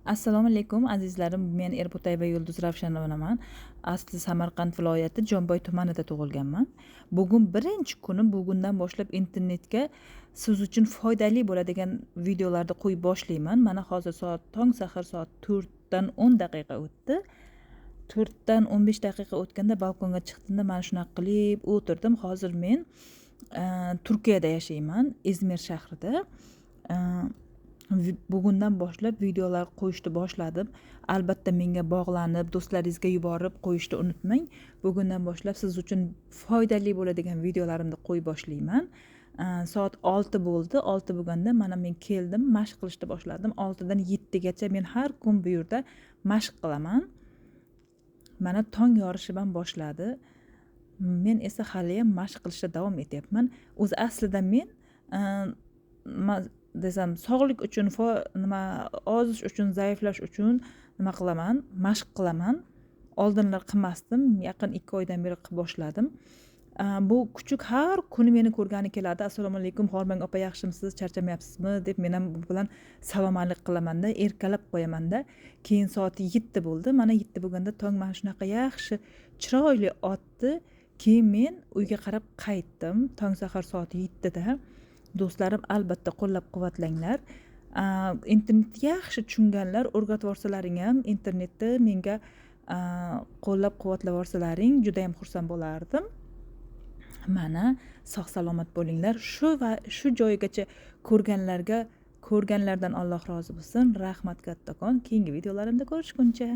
Assalomu alaykum azizlarim. Men Erputayeva Yulduz Ravshanonaman. Asli Samarqand viloyati Jomboy tumanida tug'ilganman. Bugun birinchi kunim. Bugundan boshlab internetga siz uchun foydali bo'ladigan videolarni qo'yib boshlayman. Mana hozir tong sahar soat 4 dan 10 daqiqa o'tdi. 4 dan 15 daqiqa o'tganda balkonga chiqdimda mana shunaqa qilib o'tirdim. Hozir men Turkiyada yashayman, Izmir shahrida. Bugundan boshlab videolar qo'yishni boshladim. Albatta menga bog'lanib, do'stlaringizga yuborib qo'yishni unutmang. Bugundan boshlab siz uchun foydali bo'ladigan videolarimni qo'yib boshlayman. Soat 6 bo'ldi. 6 bo'lganda mana men keldim, mashq qilishni boshladim. 6 dan 7 gacha men har kun bu yerda mashq qilaman. Mana tong yorishi ham boshladi. Men esa hali ham mashq qilishda davom etyapman. O'zi aslida men desam sog'lik uchun ozish uchun, zaiflash uchun nima qilaman? Mashq qilaman. Oldinlar qilmasdim. Yaqin 2 oydan beri qilib boshladim. Bu kuchuk har kuni meni ko'rgani keladi. Assalomu alaykum, Hormang opa, yaxshimisiz? Charchamayapsizmi? deb men ham bu bilan salom-alik qilamanda, erkalab qo'yamanda. Keyin soat 7 bo'ldi. Mana 7 bo'lganda tong mana shunaqa yaxshi, chiroyli otdi. Keyin men uyga qarab qaytdim. Tong sahar soat 7 da. Do'stlarim, albatta qo'llab-quvvatlanglar. Internetni yaxshi tushunganlar, o'rgatib yorsalaring ham internetda menga qo'llab-quvvatlab yorsalaring juda ham xursand bo'lardim. Mana sog' salomat bo'linglar. Shu joygacha ko'rganlardan Alloh rozi bo'lsin. Rahmat kattakon. Keyingi videolarimda ko'rishguncha.